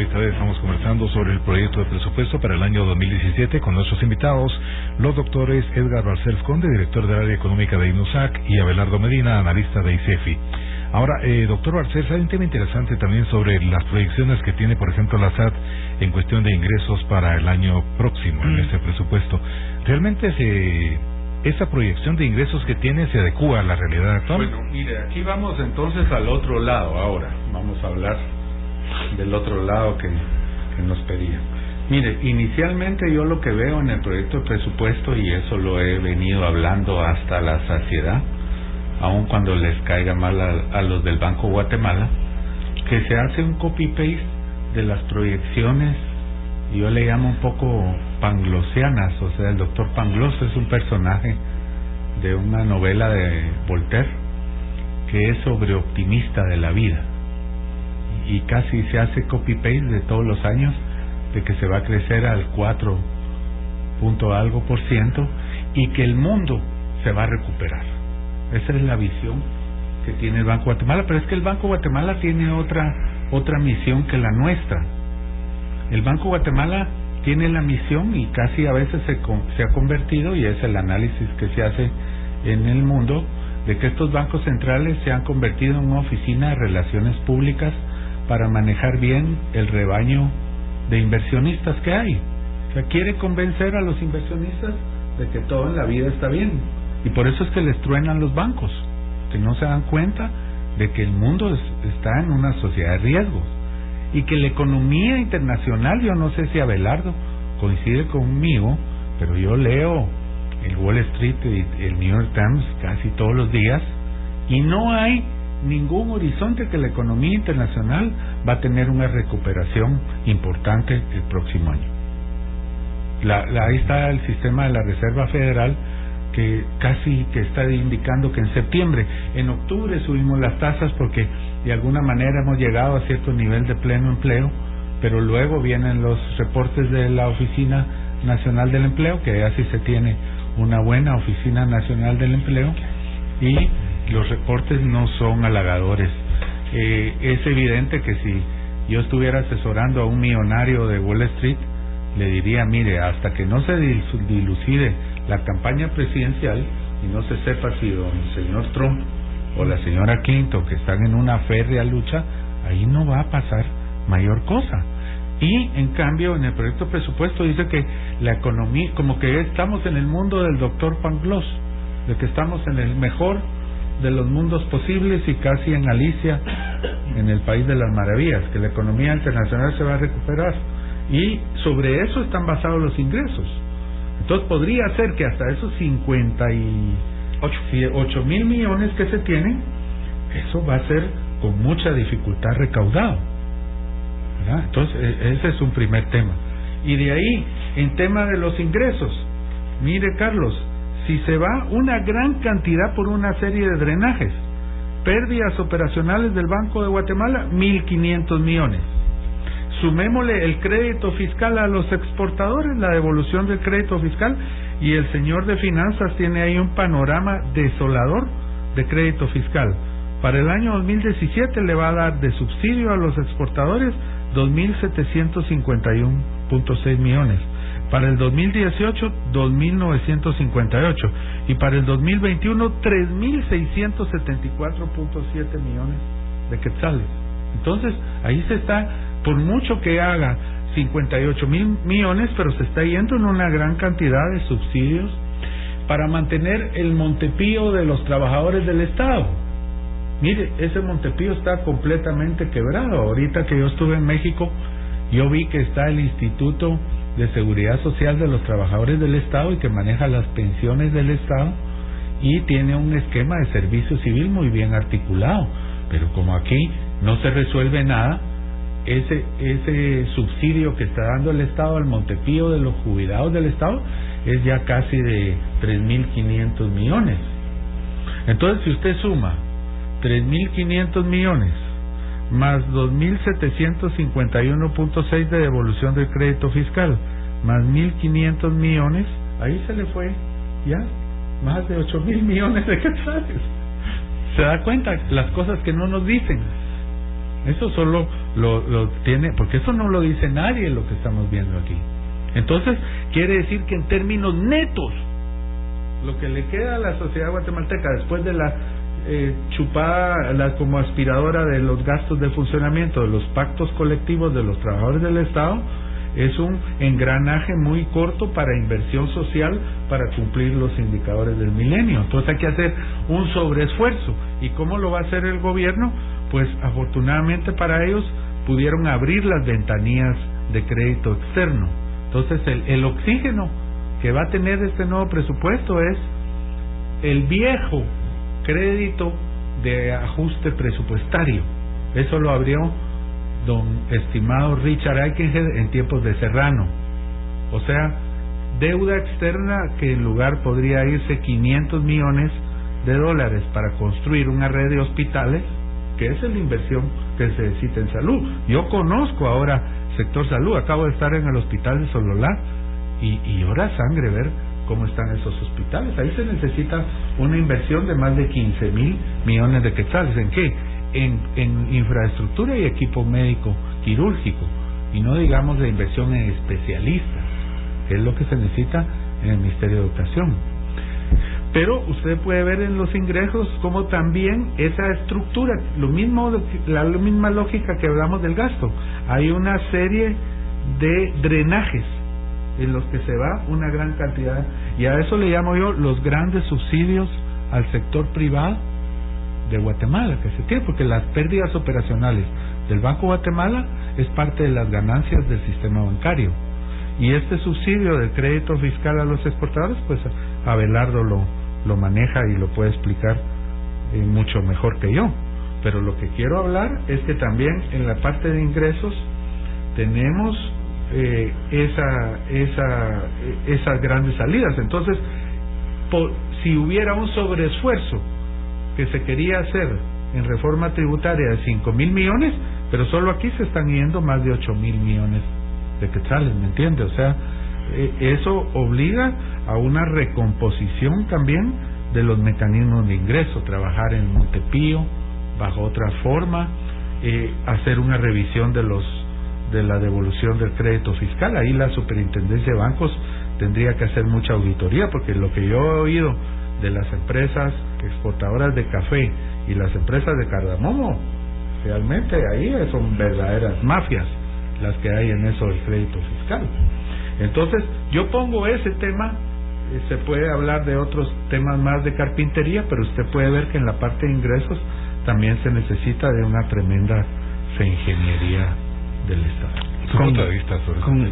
esta vez estamos conversando sobre el proyecto de presupuesto para el año 2017 con nuestros invitados, los doctores Edgar Balcells Conde, director del área económica de INUSAC, y Abelardo Medina, analista de ICEFI. Ahora, doctor Balcells, hay un tema interesante también sobre las proyecciones que tiene, por ejemplo, la SAT en cuestión de ingresos para el año próximo en este presupuesto. ¿Realmente esa proyección de ingresos que tiene se adecúa a la realidad actual? Bueno, mire, aquí vamos entonces al otro lado ahora. Vamos a hablar del otro lado que nos pedía. Mire, inicialmente yo lo que veo en el proyecto de presupuesto, y eso lo he venido hablando hasta la saciedad, aun cuando les caiga mal a los del Banco Guatemala, que se hace un copy-paste de las proyecciones, yo le llamo un poco panglosianas. O sea, el doctor Pangloss es un personaje de una novela de Voltaire que es sobreoptimista de la vida, y casi se hace copy-paste de todos los años, de que se va a crecer al 4 punto algo %, y que el mundo se va a recuperar. Esa es la visión que tiene el Banco Guatemala, pero es que el Banco Guatemala tiene otra misión que la nuestra. El Banco Guatemala tiene la misión, y casi a veces se ha convertido, y es el análisis que se hace en el mundo, de que estos bancos centrales se han convertido en una oficina de relaciones públicas para manejar bien el rebaño de inversionistas que hay. O sea, quiere convencer a los inversionistas de que todo en la vida está bien, y por eso es que les truenan los bancos, que no se dan cuenta de que el mundo está en una sociedad de riesgos, y que la economía internacional, yo no sé si Abelardo coincide conmigo, pero yo leo el Wall Street y el New York Times casi todos los días, y no hay ningún horizonte que la economía internacional va a tener una recuperación importante el próximo año. Ahí está el sistema de la Reserva Federal, que casi que está indicando que en septiembre, en octubre subimos las tasas porque de alguna manera hemos llegado a cierto nivel de pleno empleo, pero luego vienen los reportes de la Oficina Nacional del Empleo, que así se tiene una buena Oficina Nacional del Empleo, y los reportes no son halagadores. Es evidente que si yo estuviera asesorando a un millonario de Wall Street, le diría, mire, hasta que no se dilucide la campaña presidencial y no se sepa si don señor Trump o la señora Clinton, que están en una férrea lucha, ahí no va a pasar mayor cosa. Y en cambio en el proyecto de presupuesto dice que la economía, como que estamos en el mundo del doctor Pangloss, de que estamos en el mejor de los mundos posibles y casi en Alicia, en el país de las maravillas, que la economía internacional se va a recuperar, y sobre eso están basados los ingresos. Entonces podría ser que hasta esos 58 mil millones que se tienen, eso va a ser con mucha dificultad recaudado, ¿verdad? Entonces ese es un primer tema. Y de ahí, en tema de los ingresos, mire Carlos, si se va una gran cantidad por una serie de drenajes, pérdidas operacionales del Banco de Guatemala, 1.500 millones. Sumémosle el crédito fiscal a los exportadores, la devolución del crédito fiscal, y el señor de finanzas tiene ahí un panorama desolador de crédito fiscal. Para el año 2017 le va a dar de subsidio a los exportadores 2.751.6 millones. Para el 2018, 2.958. Y para el 2021, 3.674.7 millones de quetzales. Entonces, ahí se está, por mucho que haga 58 mil millones, pero se está yendo en una gran cantidad de subsidios para mantener el Montepío de los trabajadores del Estado. Mire, ese Montepío está completamente quebrado. Ahorita que yo estuve en México, yo vi que está el Instituto de Seguridad Social de los Trabajadores del Estado, y que maneja las pensiones del Estado, y tiene un esquema de servicio civil muy bien articulado. Pero como aquí no se resuelve nada, ese subsidio que está dando el Estado al Montepío de los jubilados del Estado es ya casi de 3.500 millones. Entonces, si usted suma 3.500 millones más 2.751.6 de devolución del crédito fiscal, más 1.500 millones, ahí se le fue ya más de 8.000 millones de quetzales. ¿Se da cuenta las cosas que no nos dicen? Eso solo lo tiene, porque eso no lo dice nadie lo que estamos viendo aquí. Entonces, quiere decir que en términos netos, lo que le queda a la sociedad guatemalteca después de la chupada como aspiradora de los gastos de funcionamiento de los pactos colectivos de los trabajadores del Estado, es un engranaje muy corto para inversión social para cumplir los indicadores del milenio. Entonces hay que hacer un sobreesfuerzo. ¿Y cómo lo va a hacer el gobierno? Pues afortunadamente para ellos pudieron abrir las ventanillas de crédito externo. Entonces el oxígeno que va a tener este nuevo presupuesto es el viejo crédito de ajuste presupuestario. Eso lo abrió don estimado Richard Eikenhead en tiempos de Serrano. O sea, deuda externa que en lugar podría irse $500 millones para construir una red de hospitales, que es la inversión que se necesita en salud. Yo conozco ahora sector salud, acabo de estar en el hospital de Sololá y llora sangre ver cómo están esos hospitales. Ahí se necesita una inversión de más de 15,000 millones de quetzales. ¿En qué? En infraestructura y equipo médico quirúrgico, y no digamos de inversión en especialistas, que es lo que se necesita en el Ministerio de Educación. Pero usted puede ver en los ingresos como también esa estructura, la misma lógica que hablamos del gasto. Hay una serie de drenajes en los que se va una gran cantidad, y a eso le llamo yo los grandes subsidios al sector privado de Guatemala que se tiene, porque las pérdidas operacionales del Banco Guatemala es parte de las ganancias del sistema bancario, y este subsidio de crédito fiscal a los exportadores, pues Abelardo lo maneja y lo puede explicar mucho mejor que yo. Pero lo que quiero hablar es que también en la parte de ingresos tenemos esas grandes salidas. Entonces, si hubiera un sobreesfuerzo que se quería hacer en reforma tributaria de 5,000 millones, pero solo aquí se están yendo más de 8,000 millones de quetzales, ¿me entiende? O sea, eso obliga a una recomposición también de los mecanismos de ingreso, trabajar en Montepío bajo otra forma, hacer una revisión de la devolución del crédito fiscal. Ahí la Superintendencia de Bancos tendría que hacer mucha auditoría, porque lo que yo he oído de las empresas exportadoras de café y las empresas de cardamomo, realmente ahí son verdaderas mafias las que hay en eso del crédito fiscal. Entonces yo pongo ese tema, se puede hablar de otros temas más de carpintería, pero usted puede ver que en la parte de ingresos también se necesita de una tremenda ingeniería del Estado.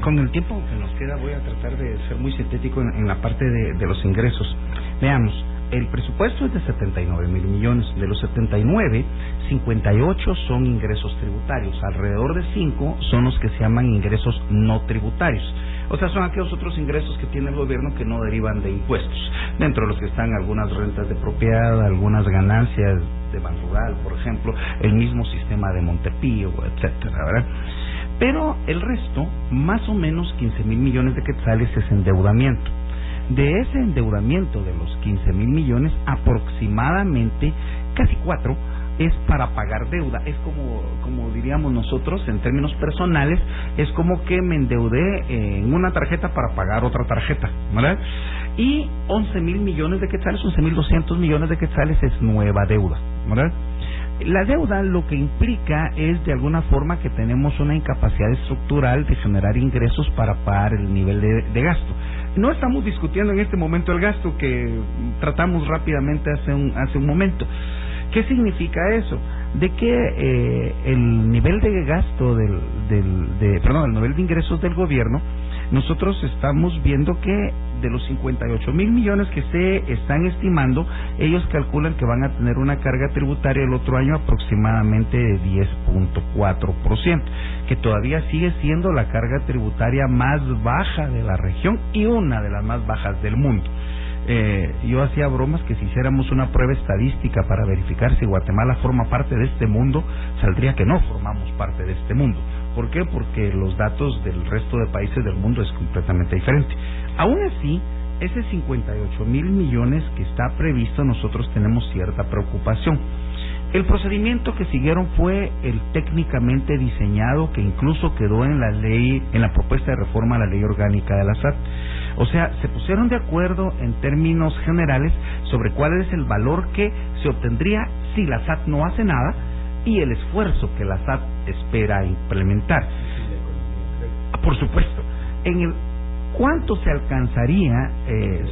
Con el tiempo que nos queda voy a tratar de ser muy sintético en la parte de los ingresos. Veamos, el presupuesto es de 79,000 millones. De los 79, 58 son ingresos tributarios. Alrededor de 5 son los que se llaman ingresos no tributarios. O sea, son aquellos otros ingresos que tiene el gobierno que no derivan de impuestos. Dentro de los que están algunas rentas de propiedad, algunas ganancias de Banrural, por ejemplo, el mismo sistema de Montepío, etcétera, ¿verdad? Pero el resto, más o menos 15,000 millones de quetzales, es endeudamiento. De ese endeudamiento de los 15,000 millones, aproximadamente casi 4 es para pagar deuda. Es como diríamos nosotros en términos personales, es como que me endeudé en una tarjeta para pagar otra tarjeta, ¿verdad? Y 11,000 millones de quetzales, 11,200 millones de quetzales es nueva deuda, ¿verdad? La deuda lo que implica es de alguna forma que tenemos una incapacidad estructural de generar ingresos para pagar el nivel de gasto. No estamos discutiendo en este momento el gasto que tratamos rápidamente hace un momento. ¿Qué significa eso? De que el nivel de gasto el nivel de ingresos del gobierno, nosotros estamos viendo que de los 58,000 millones que se están estimando, ellos calculan que van a tener una carga tributaria el otro año aproximadamente de 10.4%, que todavía sigue siendo la carga tributaria más baja de la región y una de las más bajas del mundo. Yo hacía bromas que si hiciéramos una prueba estadística para verificar si Guatemala forma parte de este mundo, saldría que no formamos parte de este mundo. ¿Por qué? Porque los datos del resto de países del mundo es completamente diferente. Aún así, ese 58,000 millones que está previsto, nosotros tenemos cierta preocupación. El procedimiento que siguieron fue el técnicamente diseñado, que incluso quedó en la propuesta de reforma a la ley orgánica de la SAT. O sea, se pusieron de acuerdo en términos generales sobre cuál es el valor que se obtendría si la SAT no hace nada y el esfuerzo que la SAT espera implementar. Por supuesto, ¿cuánto se alcanzaría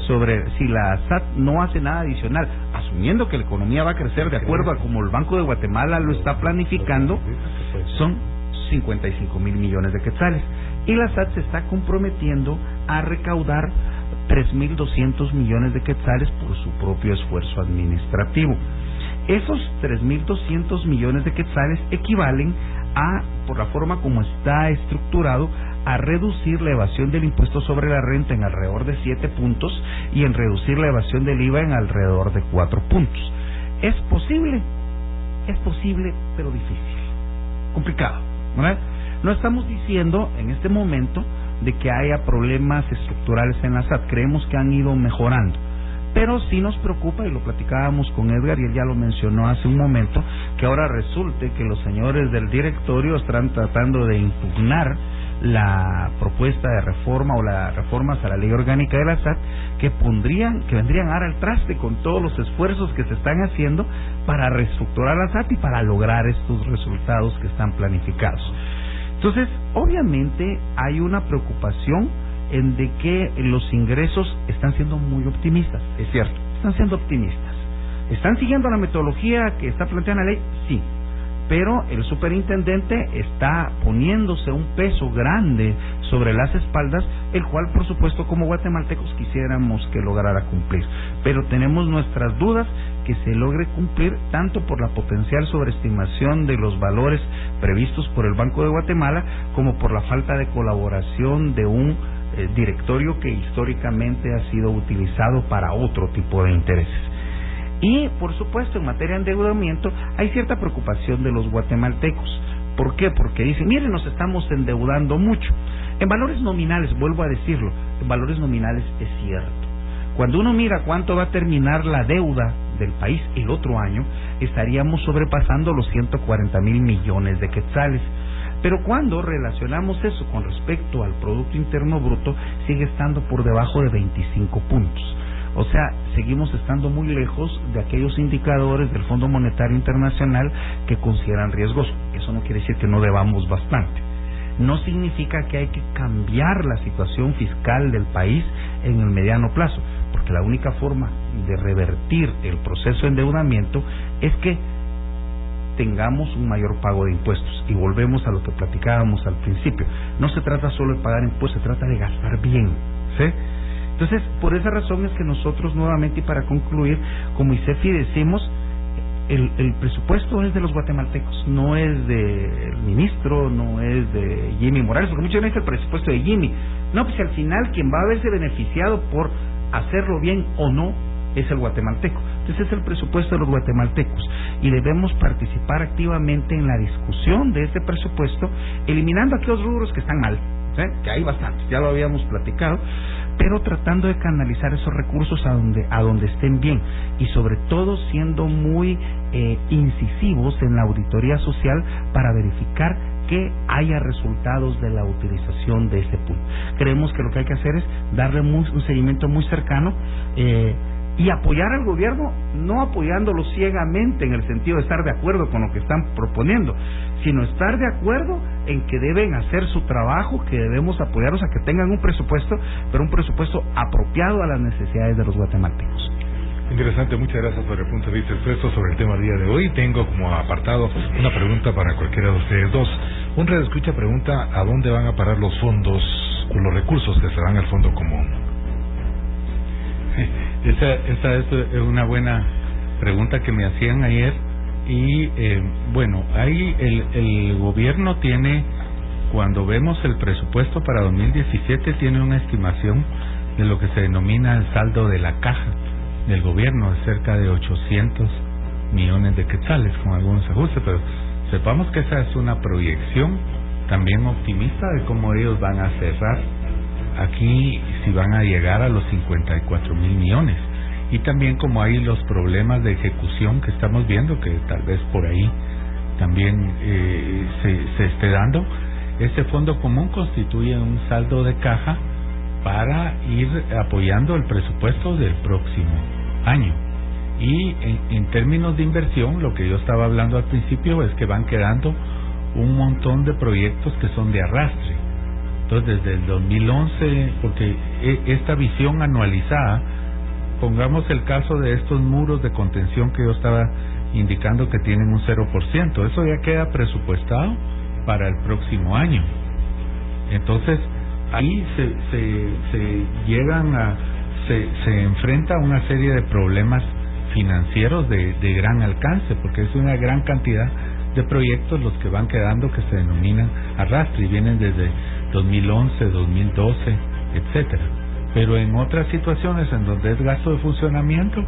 sobre si la SAT no hace nada adicional? Asumiendo que la economía va a crecer de acuerdo a como el Banco de Guatemala lo está planificando, son 55 mil millones de quetzales. Y la SAT se está comprometiendo a recaudar 3.200 millones de quetzales por su propio esfuerzo administrativo. Esos 3.200 millones de quetzales equivalen a, por la forma como está estructurado, a reducir la evasión del impuesto sobre la renta en alrededor de 7 puntos y en reducir la evasión del IVA en alrededor de 4 puntos. ¿Es posible? Es posible, pero difícil, complicado, ¿verdad? No estamos diciendo en este momento de que haya problemas estructurales en la SAT, creemos que han ido mejorando, pero sí nos preocupa, y lo platicábamos con Edgar y él ya lo mencionó hace un momento, que ahora resulte que los señores del directorio están tratando de impugnar la propuesta de reforma o las reformas a la ley orgánica de la SAT que vendrían ahora al traste con todos los esfuerzos que se están haciendo para reestructurar la SAT y para lograr estos resultados que están planificados. Entonces, obviamente hay una preocupación en de que los ingresos están siendo muy optimistas, es cierto, están siendo optimistas. ¿Están siguiendo la metodología que está planteada en la ley? Sí. Pero el superintendente está poniéndose un peso grande sobre las espaldas, el cual por supuesto como guatemaltecos quisiéramos que lograra cumplir, pero tenemos nuestras dudas que se logre cumplir tanto por la potencial sobreestimación de los valores previstos por el Banco de Guatemala como por la falta de colaboración de un directorio que históricamente ha sido utilizado para otro tipo de intereses. Y, por supuesto, en materia de endeudamiento hay cierta preocupación de los guatemaltecos. ¿Por qué? Porque dicen, miren, nos estamos endeudando mucho. En valores nominales, vuelvo a decirlo, en valores nominales es cierto. Cuando uno mira cuánto va a terminar la deuda del país el otro año, estaríamos sobrepasando los 140 mil millones de quetzales. Pero cuando relacionamos eso con respecto al Producto Interno Bruto, sigue estando por debajo de 25 puntos. O sea, seguimos estando muy lejos de aquellos indicadores del Fondo Monetario Internacional que consideran riesgoso. Eso no quiere decir que no debamos bastante. No significa que hay que cambiar la situación fiscal del país en el mediano plazo, porque la única forma de revertir el proceso de endeudamiento es que tengamos un mayor pago de impuestos. Y volvemos a lo que platicábamos al principio. No se trata solo de pagar impuestos, se trata de gastar bien, ¿sí? Entonces, por esa razón es que nosotros nuevamente, y para concluir, como ICEFI decimos, el presupuesto es de los guatemaltecos, no es del ministro, no es de Jimmy Morales, porque muchos dicen el presupuesto de Jimmy. No, pues al final quien va a verse beneficiado por hacerlo bien o no es el guatemalteco. Entonces es el presupuesto de los guatemaltecos y debemos participar activamente en la discusión de este presupuesto, eliminando aquellos rubros que están mal, que hay bastantes, ya lo habíamos platicado, pero tratando de canalizar esos recursos a donde estén bien y sobre todo siendo muy incisivos en la auditoría social para verificar que haya resultados de la utilización de ese pool. Creemos que lo que hay que hacer es darle un seguimiento muy cercano y apoyar al gobierno, no apoyándolo ciegamente en el sentido de estar de acuerdo con lo que están proponiendo, sino estar de acuerdo en que deben hacer su trabajo, que debemos apoyarlos a que tengan un presupuesto, pero un presupuesto apropiado a las necesidades de los guatemaltecos. Interesante, muchas gracias por el punto de vista expuesto sobre el tema del día de hoy. Tengo como apartado una pregunta para cualquiera de ustedes dos. Un radioescucha pregunta ¿a dónde van a parar los fondos o los recursos que se dan al fondo común? Esa es una buena pregunta que me hacían ayer y bueno, ahí el gobierno tiene, cuando vemos el presupuesto para 2017, tiene una estimación de lo que se denomina el saldo de la caja del gobierno de cerca de 800 millones de quetzales con algunos ajustes, pero sepamos que esa es una proyección también optimista de cómo ellos van a cerrar aquí, si van a llegar a los 54 mil millones. y también como hay los problemas de ejecución que estamos viendo, que tal vez por ahí también se esté dando, este fondo común constituye un saldo de caja para ir apoyando el presupuesto del próximo año. Y en términos de inversión, lo que yo estaba hablando al principio es que van quedando un montón de proyectos que son de arrastre. Entonces, desde el 2011, porque esta visión anualizada, pongamos el caso de estos muros de contención que yo estaba indicando que tienen un 0%, eso ya queda presupuestado para el próximo año. Entonces, ahí se enfrenta a una serie de problemas financieros de gran alcance, porque es una gran cantidad de proyectos los que van quedando, que se denominan arrastre y vienen desde 2011, 2012, etcétera. Pero en otras situaciones en donde es gasto de funcionamiento,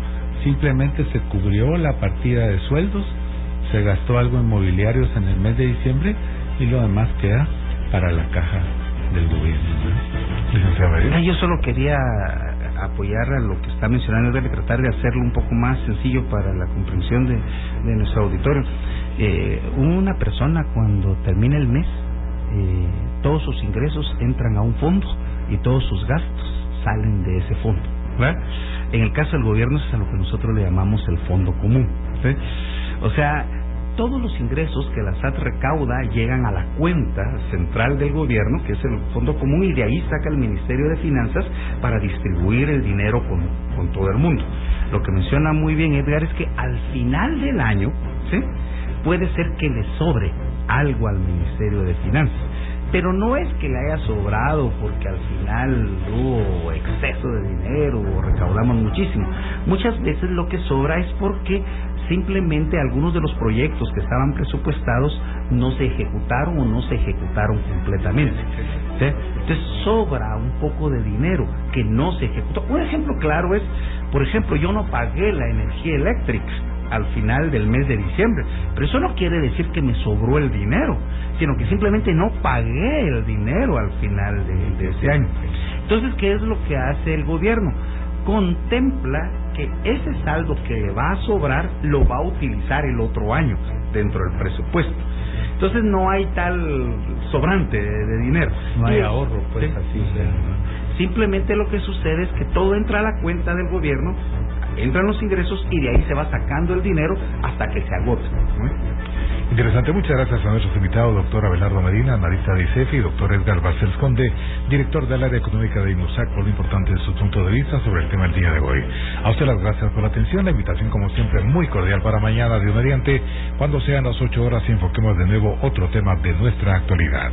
simplemente se cubrió la partida de sueldos, se gastó algo en mobiliarios en el mes de diciembre y lo demás queda para la caja del gobierno. Yo solo quería apoyar a lo que está mencionando, de tratar de hacerlo un poco más sencillo para la comprensión de nuestro auditorio. Una persona, cuando termina el mes, todos sus ingresos entran a un fondo y todos sus gastos salen de ese fondo, ¿verdad? En el caso del gobierno es a lo que nosotros le llamamos el fondo común, ¿sí? O sea, todos los ingresos que la SAT recauda llegan a la cuenta central del gobierno, que es el fondo común, y de ahí saca el Ministerio de Finanzas para distribuir el dinero con todo el mundo. Lo que menciona muy bien Edgar es que al final del año, ¿sí?, puede ser que le sobre algo al Ministerio de Finanzas, pero no es que le haya sobrado porque al final hubo exceso de dinero o recaudamos muchísimo. Muchas veces lo que sobra es porque simplemente algunos de los proyectos que estaban presupuestados no se ejecutaron o no se ejecutaron completamente, ¿sí? Entonces sobra un poco de dinero que no se ejecutó. Un ejemplo claro es, por ejemplo, yo no pagué la energía eléctrica al final del mes de diciembre, pero eso no quiere decir que me sobró el dinero, sino que simplemente no pagué el dinero al final de ese año. Entonces, ¿qué es lo que hace el gobierno? Contempla que ese saldo que va a sobrar lo va a utilizar el otro año dentro del presupuesto. Entonces no hay tal sobrante de dinero. No hay ahorro, pues, sí, así. Simplemente lo que sucede es que todo entra a la cuenta del gobierno, entran los ingresos y de ahí se va sacando el dinero hasta que se agote. Interesante, muchas gracias a nuestros invitados, doctor Abelardo Medina, analista de ICEFI, y doctor Edgar Balcells Conde, director del área económica de INUSAC, por lo importante de su punto de vista sobre el tema del día de hoy. A usted las gracias por la atención, la invitación como siempre muy cordial para mañana, Dios mediante, cuando sean las 8 horas y enfoquemos de nuevo otro tema de nuestra actualidad.